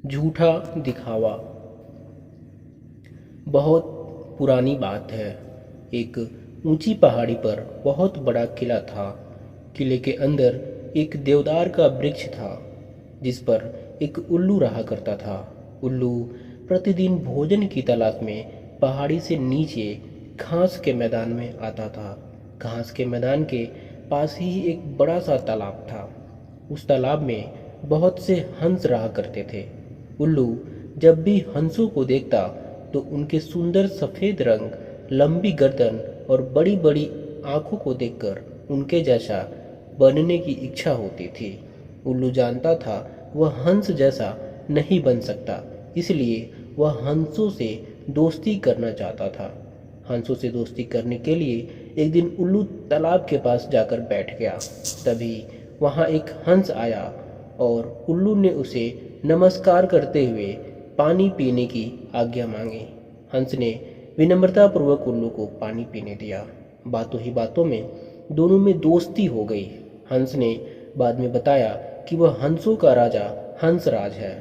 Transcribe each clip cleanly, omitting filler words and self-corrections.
झूठा दिखावा। बहुत पुरानी बात है। एक ऊंची पहाड़ी पर बहुत बड़ा किला था। किले के अंदर एक देवदार का वृक्ष था जिस पर एक उल्लू रहा करता था। उल्लू प्रतिदिन भोजन की तलाश में पहाड़ी से नीचे घास के मैदान में आता था। घास के मैदान के पास ही एक बड़ा सा तालाब था। उस तालाब में बहुत से हंस रहा करते थे। उल्लू जब भी हंसों को देखता तो उनके सुंदर सफ़ेद रंग, लंबी गर्दन और बड़ी बड़ी आंखों को देखकर उनके जैसा बनने की इच्छा होती थी। उल्लू जानता था वह हंस जैसा नहीं बन सकता, इसलिए वह हंसों से दोस्ती करना चाहता था। हंसों से दोस्ती करने के लिए एक दिन उल्लू तालाब के पास जाकर बैठ गया। तभी वहाँ एक हंस आया और उल्लू ने उसे नमस्कार करते हुए पानी पीने की आज्ञा मांगी। हंस ने विनम्रतापूर्वक उल्लू को पानी पीने दिया। बातों ही बातों में दोनों में दोस्ती हो गई। हंस ने बाद में बताया कि वह हंसों का राजा हंसराज है।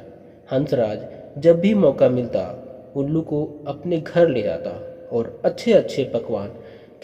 हंसराज जब भी मौका मिलता उल्लू को अपने घर ले जाता और अच्छे अच्छे पकवान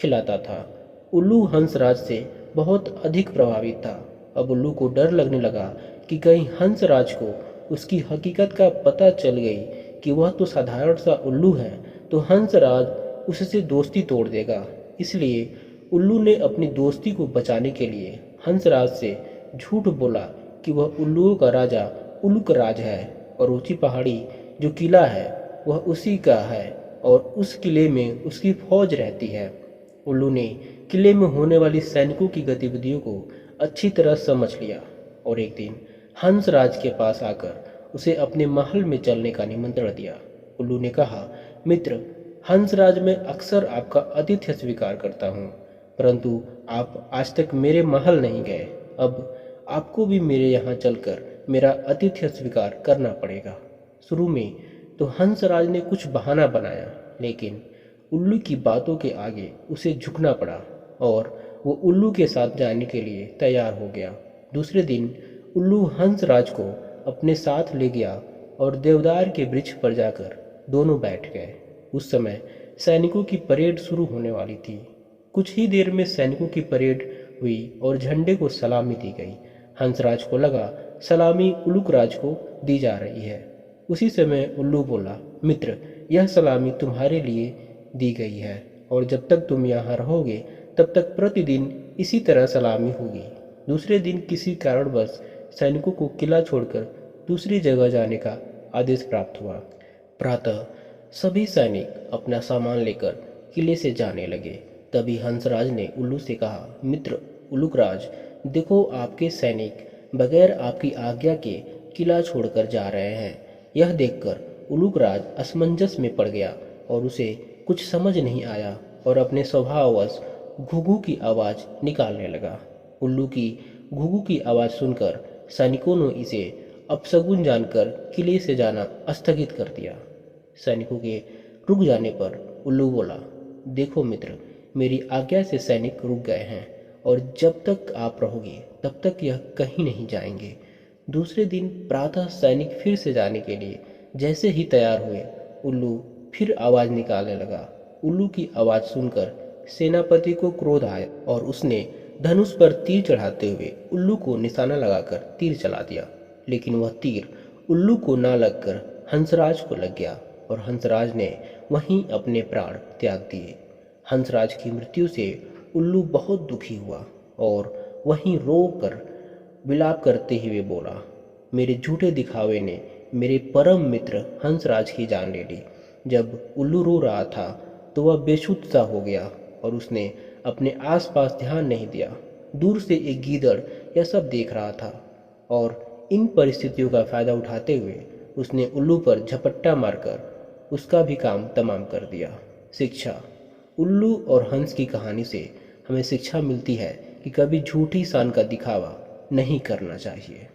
खिलाता था। उल्लू हंसराज से बहुत अधिक प्रभावित था। अब उल्लू को डर लगने लगा कि कहीं हंसराज को उसकी हकीकत का पता चल गई कि वह तो साधारण सा उल्लू है, तो हंसराज उससे दोस्ती तोड़ देगा। इसलिए उल्लू ने अपनी दोस्ती को बचाने के लिए हंसराज से झूठ बोला कि वह उल्लुओं का राजा उल्लूकराज है और ऊंची पहाड़ी जो किला है वह उसी का है और उस किले में उसकी फौज रहती है। उल्लू ने किले में होने वाली सैनिकों की गतिविधियों को अच्छी तरह समझ लिया और एक दिन हंसराज के पास आकर उसे अपने महल में चलने का निमंत्रण दिया। उल्लू ने कहा, मित्र, हंसराज मैं अक्सर आपका आतिथ्य स्वीकार करता हूँ, परंतु आप आज तक मेरे महल नहीं गए। अब आपको भी मेरे यहाँ चलकर मेरा आतिथ्य स्वीकार करना पड़ेगा। शुरू में तो हंसराज ने कुछ बहाना बनाया, लेकिन उल्लू की बातों के आगे उसे झुकना पड़ा और वो उल्लू के साथ जाने के लिए तैयार हो गया। दूसरे दिन उल्लू हंसराज को अपने साथ ले गया और देवदार के वृक्ष पर जाकर दोनों बैठ गए। उस समय सैनिकों की परेड शुरू होने वाली थी। कुछ ही देर में सैनिकों की परेड हुई और झंडे को सलामी दी गई। हंसराज को लगा सलामी उल्लूकराज को दी जा रही है। उसी समय उल्लू बोला, मित्र, यह सलामी तुम्हारे लिए दी गई है और जब तक तुम यहाँ रहोगे तब तक प्रतिदिन इसी तरह सलामी होगी। दूसरे दिन किसी कारणवश सैनिकों को किला छोड़कर दूसरी जगह जाने का आदेश प्राप्त हुआ। प्रातः सभी सैनिक अपना सामान लेकर किले से जाने लगे। तभी हंसराज ने उल्लू से कहा, मित्र उल्लूकराज, देखो आपके सैनिक बगैर आपकी आज्ञा के किला छोड़कर जा रहे हैं। यह देखकर उल्लूकराज असमंजस में पड़ गया और उसे कुछ समझ नहीं आया और अपने स्वभाववश घुघू की आवाज़ निकालने लगा। उल्लू की घुघू की आवाज़ सुनकर सैनिकों ने इसे अपशगुन जानकर किले से जाना स्थगित कर दिया। सैनिकों के रुक जाने पर उल्लू बोला, देखो मित्र, मेरी आज्ञा से सैनिक रुक गए हैं और जब तक आप रहोगे तब तक यह कहीं नहीं जाएंगे। दूसरे दिन प्रातः सैनिक फिर से जाने के लिए जैसे ही तैयार हुए, उल्लू फिर आवाज़ निकालने लगा। उल्लू की आवाज़ सुनकर सेनापति को क्रोध आया और उसने धनुष पर तीर चढ़ाते हुए उल्लू को निशाना लगाकर तीर चला दिया। लेकिन वह तीर उल्लू को ना लगकर हंसराज को लग गया और हंसराज ने वहीं अपने प्राण त्याग दिए। हंसराज की मृत्यु से उल्लू बहुत दुखी हुआ और वहीं रो कर विलाप करते हुए बोला, मेरे झूठे दिखावे ने मेरे परम मित्र हंसराज की जान ले ली। जब उल्लू रो रहा था तो वह बेसुध सा हो गया और उसने अपने आसपास ध्यान नहीं दिया। दूर से एक गीदड़ यह सब देख रहा था और इन परिस्थितियों का फायदा उठाते हुए उसने उल्लू पर झपट्टा मारकर उसका भी काम तमाम कर दिया। शिक्षा। उल्लू और हंस की कहानी से हमें शिक्षा मिलती है कि कभी झूठी शान का दिखावा नहीं करना चाहिए।